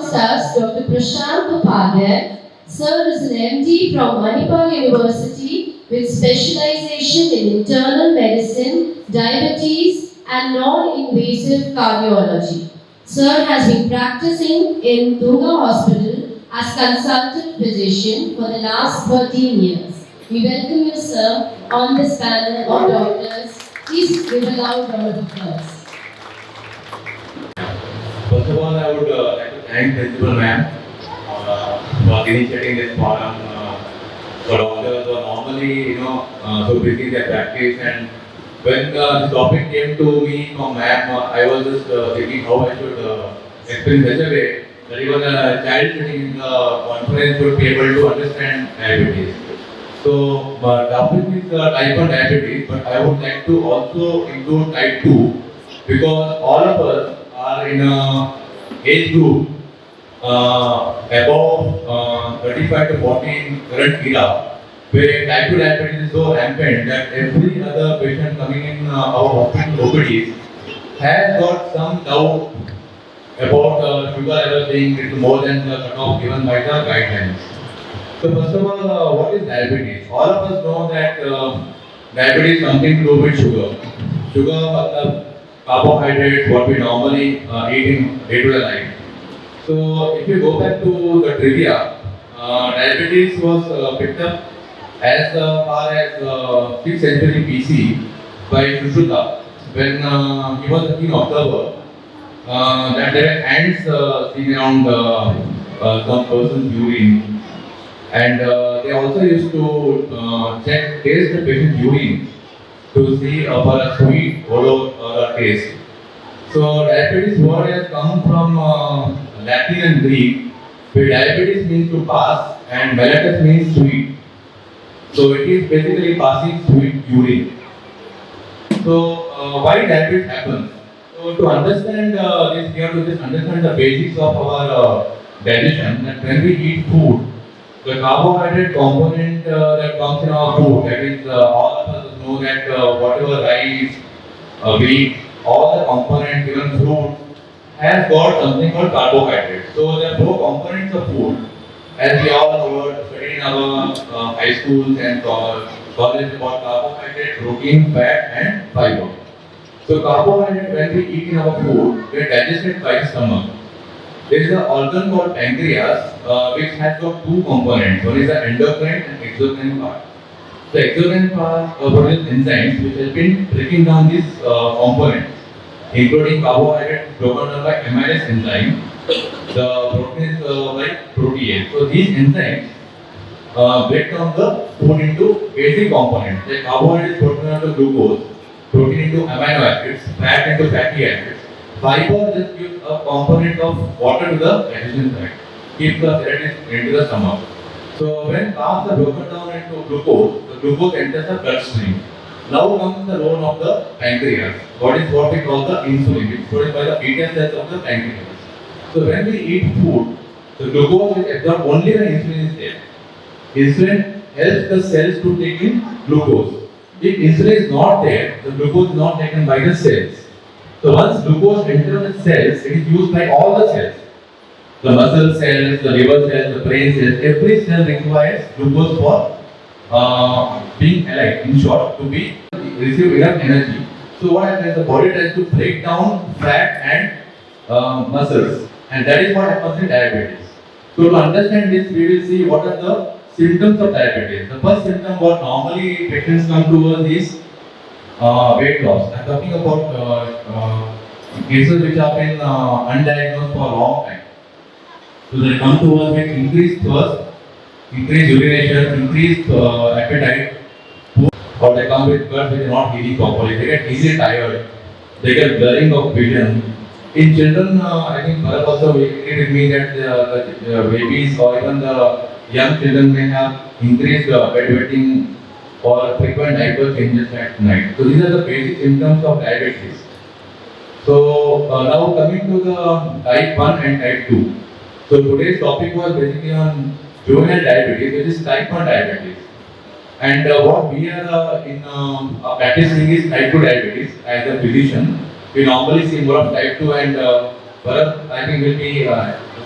amongst us Dr. Prashant Upadhyay. Sir is an MD from Manipal University with specialization in internal medicine, diabetes and non-invasive cardiology. Sir has been practicing in Durga Hospital as consultant physician for the last 13 years. We welcome you, sir, on this panel of doctors. Please give a loud round of applause. First of all, I would like to thank Principal Ma'am for initiating this forum for doctors who are normally, so busy in their practice. And when this topic came to me from Ma'am, I was just thinking how I should explain such a way that even a child sitting in the conference should be able to understand diabetes. So, the topic is type 1 diabetes, but I would like to also include type 2 because all of us are in a age group above 35 to 40 in current era, where type 2 diabetes is so rampant that every other patient coming in our hospital OPDs has got some doubt about sugar level being little more than the cutoff given by the guidelines. So first of all, what is diabetes? All of us know that diabetes is something to do with sugar. Sugar, carbohydrates, what we normally eat in day-to-day life. So if you go back to the trivia, diabetes was picked up as far as 6th century BC by Sushruta when he was a keen observer that there were ants seen around some person's urine, and they also used to taste the patient's urine to see for a sweet odor or a taste. So diabetes word has come from Latin and Greek, where diabetes means to pass and mellitus means sweet. So it is basically passing sweet urine. So why diabetes happens? So to understand this, we have to just understand the basics of our digestion. That when we eat food, the carbohydrate component that comes in our food, that is all of us know that whatever rice, wheat, all the components, even fruit, has got something called carbohydrate. So there are four components of food, as we all heard, studied in our high schools and college about carbohydrate, protein, fat, and fiber. So carbohydrate, when we eat in our food, they are digested by the stomach. There is an organ called pancreas, which has got two components. One is the endocrine and exocrine part. The exocrine part produces enzymes which help in breaking down these components, including carbohydrate broken down by amylase enzyme. The protein is like protease. So these enzymes break down the food into basic components. Like carbohydrate is broken down to glucose, protein into amino acids, fat into fatty acids. Fiber just gives a component of water to the digestion tract, keeps the acidity into the stomach. So when carbs are broken down into glucose, the glucose enters the bloodstream. Now comes the role of the pancreas. What we call the insulin, which is produced by the beta cells of the pancreas. So when we eat food, the glucose is absorbed only when insulin is there. Insulin helps the cells to take in glucose. If insulin is not there, the glucose is not taken by the cells. So once glucose enters the cells, it is used by all the cells. The muscle cells, the liver cells, the brain cells, every cell requires glucose for being alive, in short, to be receive enough energy. So what happens? The body tries to break down fat and muscles, and that is what happens in diabetes. So to understand this, we will see what are the symptoms of diabetes. The first symptom what normally patients come to us is weight loss. I am talking about cases which have been undiagnosed for a long time. So they come to us with increased thirst, increased urination, increased appetite, or they come with gut which is not healing properly. They get easily tired. They get blurring of vision. In children, I think Bharat also agreed with me that the babies or even the young children may have increased bedwetting or frequent diaper changes at night. So these are the basic symptoms of diabetes. So now coming to the type 1 and type 2. So today's topic was basically on juvenile diabetes, which is type 1 diabetes. And what we are practicing is type 2 diabetes as a physician. We normally see more of type 2 and Bharat, I think, will be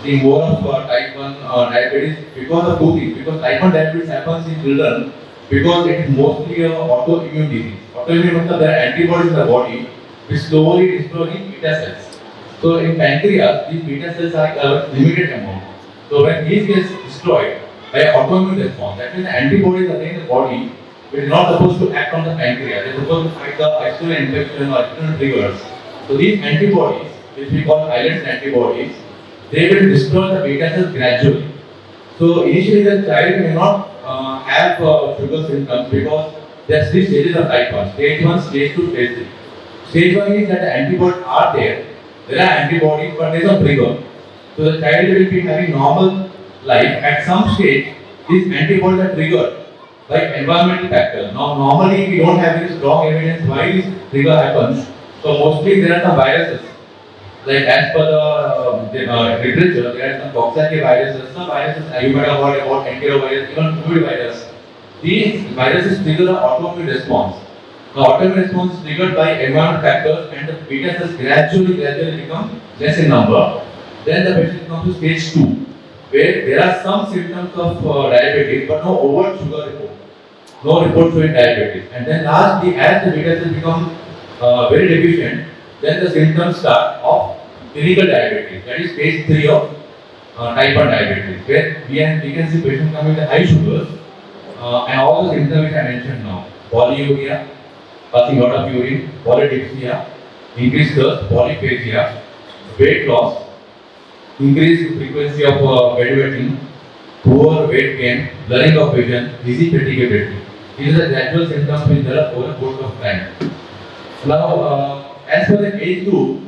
seeing more of type 1 diabetes because of two things. Because type 1 diabetes happens in children because it is mostly a autoimmune disease. Autoimmune means there are antibodies in the body which slowly destroy the beta cells. So in pancreas, these beta cells are a limited amount. So when these gets destroyed by autoimmune response, that means the antibodies are in the body which is not supposed to act on the pancreas. They are supposed to fight the external infection or external triggers. So these antibodies, which we call islet antibodies, they will destroy the beta cells gradually. So initially the child may not have sugar symptoms because there are three stages of type 1. Stage 1, stage 2, stage 3. Stage 1 is that the antibodies are there. There are antibodies but there is no trigger. So the child will be having normal life. At some stage, these antibodies are triggered by environmental factors. Now normally we don't have any strong evidence why this trigger happens. So mostly there are some viruses. Like as per the literature, there are some Coxsackie viruses, some viruses you might have heard about enterovirus, even COVID virus. These viruses trigger an autoimmune response. The autoimmune response is triggered by environmental factors and the beta cells gradually become less in number. Then the patient comes to stage 2, where there are some symptoms of diabetes but no overt sugar report. No report showing diabetes. And then lastly, as the beta cells become very deficient, then the symptoms start of clinical diabetes. That is stage 3 of type 1 diabetes, where we can see patients coming with high sugars and all the symptoms which I mentioned now. Polyuria, passing out of urine, polydipsia, increased thirst, polyphagia, weight loss, increased frequency of bedwetting, poor weight gain, blurring of vision, dizzy, fatiguability. These are the gradual symptoms which develop over a course of time. Now, as for the age group,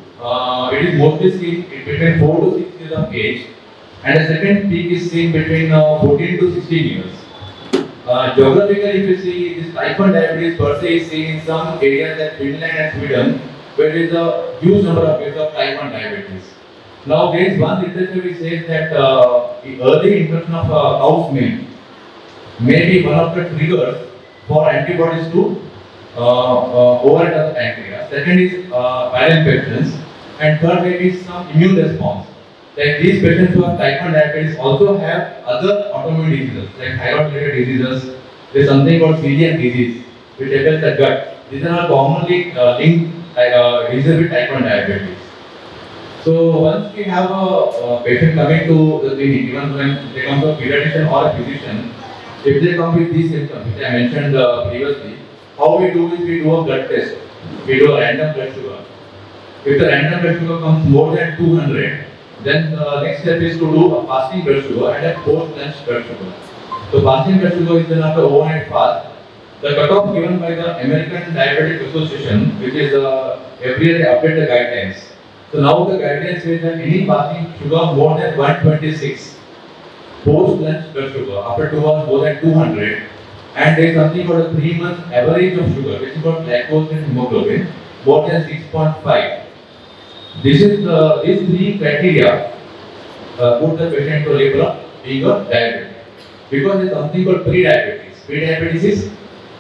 it is mostly seen between 4 to 6 years of age, and the second peak is seen between 14 to 16 years. Geographically, if you see, this type 1 diabetes per se is seen in some areas like Finland and Sweden, where there is a huge number of cases of type 1 diabetes. Now, there is one literature which says that the early introduction of cow's milk may be one of the triggers for antibodies to overtake the pancreas. Second is viral infections, and third may be some immune response. Like these patients who have type 1 diabetes also have other autoimmune diseases like thyroid-related diseases. There is something called celiac disease which affects the gut. These are commonly linked diseases with type 1 diabetes. So once we have a patient coming to the clinic, even when they come to a pediatrician or a physician, if they come with these symptoms which I mentioned previously, how we do is we do a blood test. We do a random blood sugar. If the random blood sugar comes more than 200, then the next step is to do a fasting blood sugar and a post-lunch blood sugar. So fasting blood sugar is done after overnight fast. The cutoff given by the American Diabetic Association, which is every year they update the guidelines. So now the guidelines say that any fasting sugar more than 126, post-lunch blood sugar after 2 hours more than 200, and there is something called a 3-month average of sugar, which is called glucose and hemoglobin, more than 6.5. These three criteria put the patient to label of being a diabetic. Because there is something called pre-diabetes. Pre-diabetes is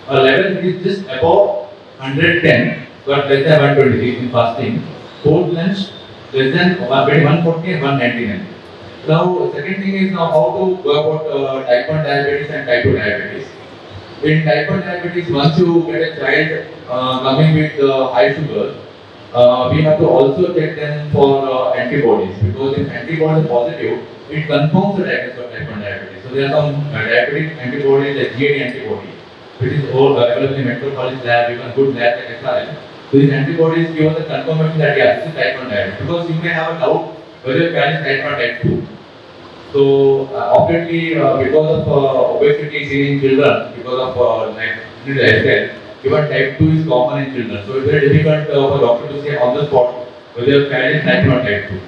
a level that is just above 110 but less than 126 in fasting. Post-lunch less than 140 and 199. Now, second thing is now how to go about type 1 diabetes and type 2 diabetes. In type 1 diabetes, once you get a child coming with high sugar, we have to also check them for antibodies, because if antibodies are positive, it confirms the diagnosis of type 1 diabetes. So there are some diabetic antibodies like GAD antibody, which is available in metropolis lab, even good labs like SRL. So these antibodies give us the confirmation that yeah, this is type 1 diabetes, because you may have a doubt whether your child is type 1 or type 2. So obviously because of obesity seen in children, because of lifestyle, even type 2 is common in children. So it's very difficult for a doctor to say on the spot whether your child is type 1 or type 2.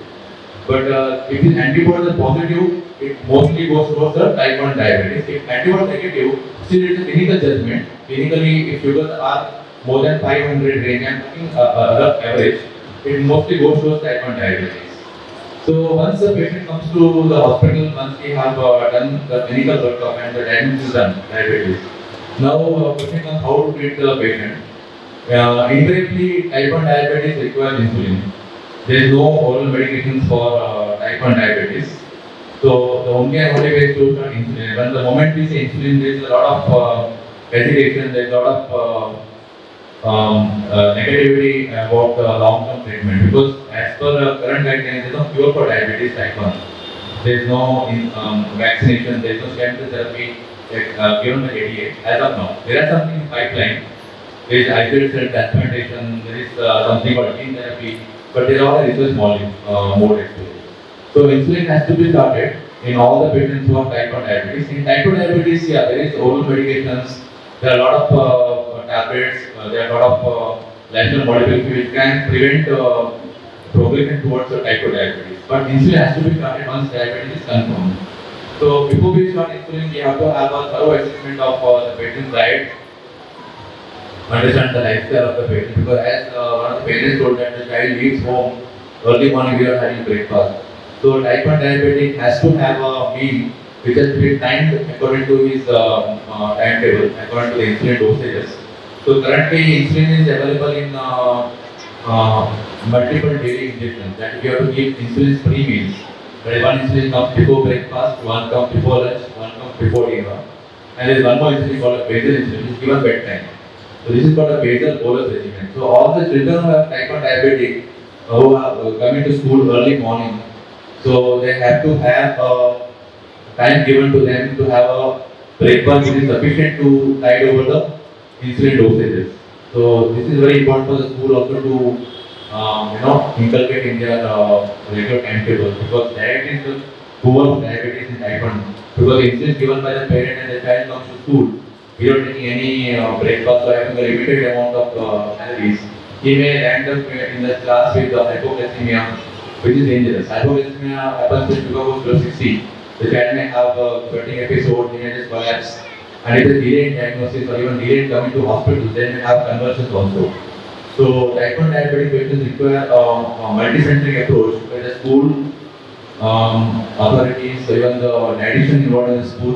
But if the antibodies are positive, it mostly goes towards the type 1 diabetes. If antibodies are negative, still it is a clinical judgment. Clinically, if sugars are more than 500 range, I'm talking rough average, it mostly goes towards type 1 diabetes. So once the patient comes to the hospital, once we have done the clinical workup and the diagnosis is done, diabetes. Now question comes how to treat the patient. Invariably, type 1 diabetes requires insulin. There is no oral medications for type 1 diabetes. So the only way to start insulin. When the moment we say insulin, there is a lot of hesitation. There is a lot of negativity about long-term treatment because as per current guidelines, there is no cure for diabetes type 1. There is no vaccination, there is no stem cell therapy given by ADA as of now. There are something in pipeline. There is isolated cell transplantation, there is something called gene therapy, but they are all research mode actually. So insulin has to be started in all the patients who have type 1 diabetes. In type 2 diabetes, yeah, there is oral medications, there are a lot of tablets, there are a lot of lifestyle modifications which can prevent progression towards the type 2 diabetes. But insulin has to be started once diabetes is confirmed. So before we start insulin, we have to have a thorough assessment of the patient's diet, understand the lifestyle of the patient. Because as one of the parents told that the child leaves home early morning without having breakfast. So type 1 diabetic has to have a meal which has to be timed according to his timetable, according to the insulin dosages. So currently insulin is available in multiple daily injections that we have to give insulin pre-meals. One insulin comes before breakfast, one comes before lunch, one comes before dinner. And there is one more insulin called a basal insulin which is given bedtime. So this is called a basal bolus regimen. So all the children who have type 1 diabetic who are coming to school early morning, so they have to have time given to them to have a breakfast which is sufficient to tide over the insulin dosages. So this is very important for the school also to inculcate in their regular timetable because diet is the core of diabetes in type 1. Because insulin is given by the parent and the child comes to school without taking any breakfast or having a limited amount of calories. He may end up in the class with hypoglycemia, which is dangerous. Hypoglycemia happens when sugar goes below 60. The child may have a sweating episode, he may just collapse. And if it's delayed diagnosis or even delayed coming to hospital, then may have conversions also. So type 1 diabetic patients require a multi-centric approach where the school authorities, even the dietitian involved in the school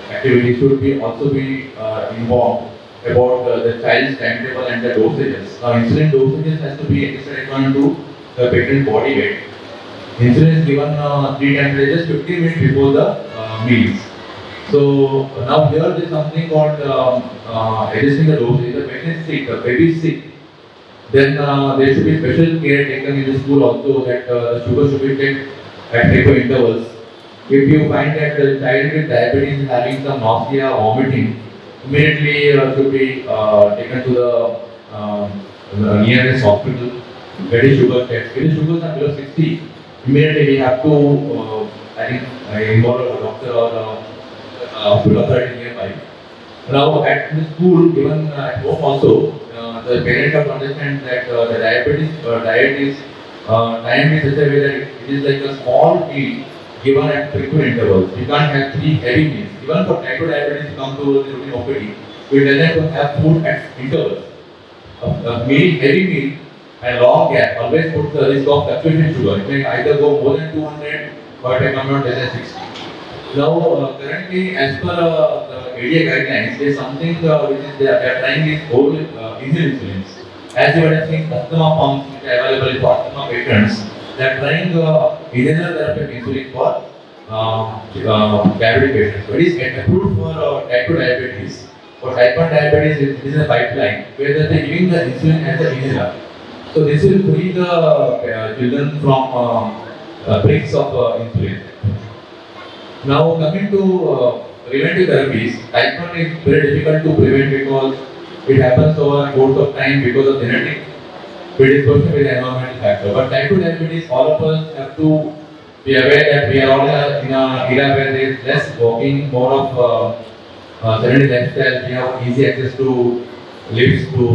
activities should be also be involved about the child's timetable and the dosages. Now insulin dosages has to be according to the patient's body weight. Insulin is given 3 times just 15 minutes before the meals. So now here there is something called adjusting the dose. If the patient is sick, the baby is sick, then there should be special care taken in the school also that the sugar should be checked at frequent intervals. If you find that the child with diabetes is having some nausea, vomiting, immediately should be taken to the nearest hospital, get his sugar checked. If the sugars are below 60, immediately we have to involve a doctor or a hospital authority nearby. Now at the school, even at home also, the parents have to understand that the diabetes diet is timed in such a way that it is like a small meal given at frequent intervals. You can't have 3 heavy meals. Even for type 2 diabetes, you come to the routine OPD, we tell them to have food at intervals. A meal, heavy meal, and long gap always puts the risk of fluctuation sugar. It may either go more than 200 or it may come down less than 60. Now, currently, as per the ADA guidelines, there is something which is they are trying is oral insulins. As you would have seen, customer pumps which are available for customer patrons, they are trying inhaler therapy of insulin for diabetic patients. So it is approved for type 2 diabetes. For type 1 diabetes, it is a pipeline where they are giving the insulin as an inhaler. So this will free the children from breaks of insulin. Now coming to preventive therapies, type 1 is very difficult to prevent because it happens over a course of time because of genetic predisposition with environmental factor. But type 2 diabetes, all of us have to be aware that we are all in an era where there is less walking, more of sedentary lifestyle. We have easy access to lifts, to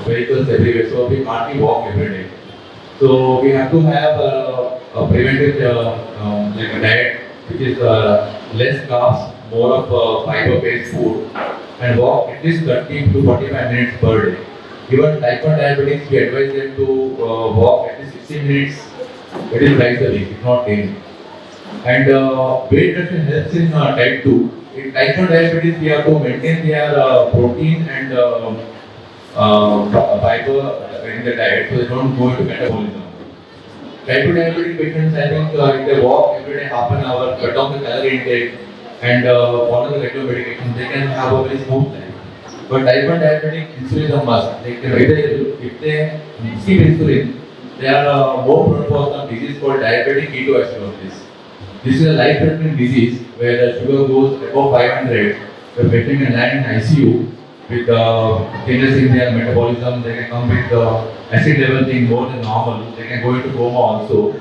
vehicles everywhere, so we hardly walk every day. So we have to have a preventive like a diet which is less carbs, more of fiber-based food, and walk at least 30 to 45 minutes per day. Even type 1 diabetics, we advise them to walk at least 60 minutes. It is twice a week, if not daily. And weight reduction helps in type 2. In type 1 diabetes, we have to maintain their protein and fiber in the diet so they don't go into metabolism. type 2 diabetic patients, I think if they walk every day half an hour, cut down the calorie intake, and follow the regular medication, they can have a very smooth life. But type 1 diabetic, insulin is a must. If they skip insulin, they are more prone for some disease called diabetic ketoacidosis. This is a life-threatening disease where the sugar goes above 500. The patient can land in ICU with changes in their metabolism. They can come with acid level being more than normal. They can go into coma also.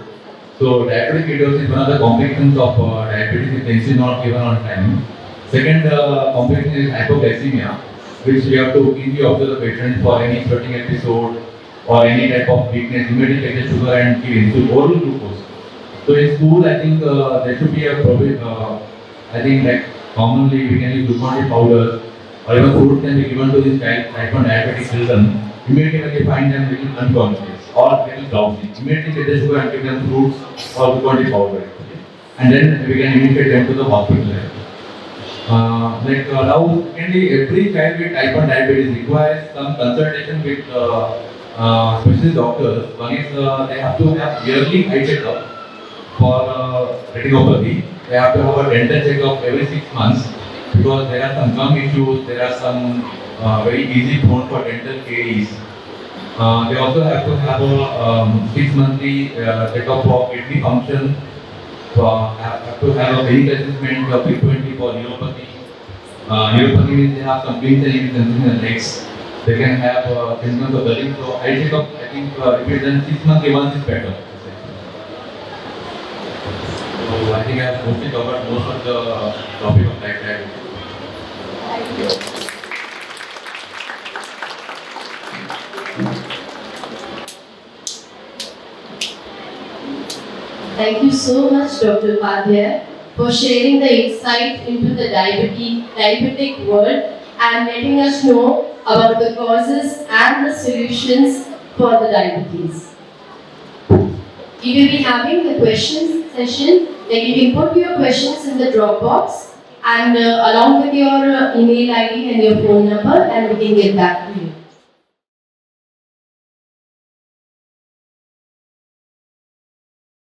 So diabetic ketosis is one of the complications of diabetes if the insulin not given on time. Second complication is hypoglycemia, which we have to keenly observe the patient for any sweating episode or any type of weakness. Immediately take the sugar and give insulin, oral glucose. So in school, I think there should be a I think like commonly we can use glucose powders or even fruits can be given to these type 1 diabetic children. Immediately when they find them little unconscious or little drowsy, immediately take the sugar and give them fruits or glucose powder. And then we can initiate them to the hospital. Now, secondly, every child with type 1 diabetes requires some consultation with specialist doctors. One is they have to have yearly eye checkup for retinopathy. They have to have a dental checkup every 6 months because there are some gum issues, there are some very easy prone for dental caries. They also have to have a 6 monthly checkup for kidney function. Have to have a medical assessment frequently for neuropathy. Neuropathy means they have some pains and in the legs. They can have symptoms of belly. So eye checkup, I think if it's done 6 monthly once is better. So I think I have mostly covered most of the topic of type diabetes. Thank you so much, Dr. Upadhyay, for sharing the insight into the diabetic world and letting us know about the causes and the solutions for the diabetes. We will be having the questions session. Like you can put your questions in the drop box and along with your email ID and your phone number, and we can get back to you.